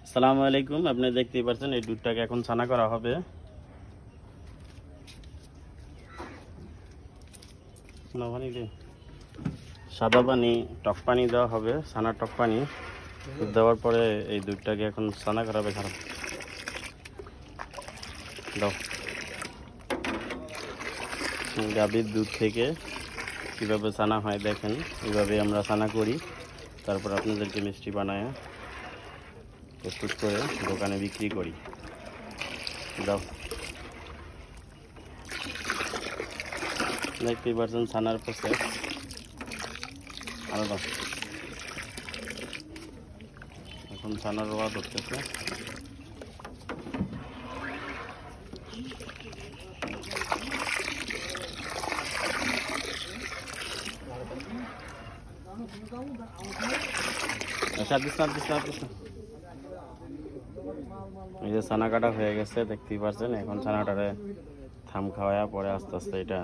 আসসালামু আলাইকুম। আপনি দেখতেই পাচ্ছেন এই দুধটাকে এখন ছানা করা হবে। সাদা পানি, টক পানি দেওয়া হবে, ছানার টক পানি দেওয়ার পরে এই দুধটাকে এখন ছানা করা হবে। খারাপ দাও। গাভীর দুধ থেকে কীভাবে ছানা হয় দেখেন, এইভাবে আমরা ছানা করি, তারপর আপনাদেরকে মিষ্টি বানায় প্রস্তুত করে দোকানে বিক্রি করি। দাও, দেখতেই পাচ্ছেন ছানার প্রসেস। আরো দাও। এখন ছানার রোয়া ধরতেছে। এই যে ছানা কাটা হয়ে গেছে, দেখতেই পাচ্ছেন। এখন ছানাটারে থাম খাওয়া পরে আস্তে আস্তে এটা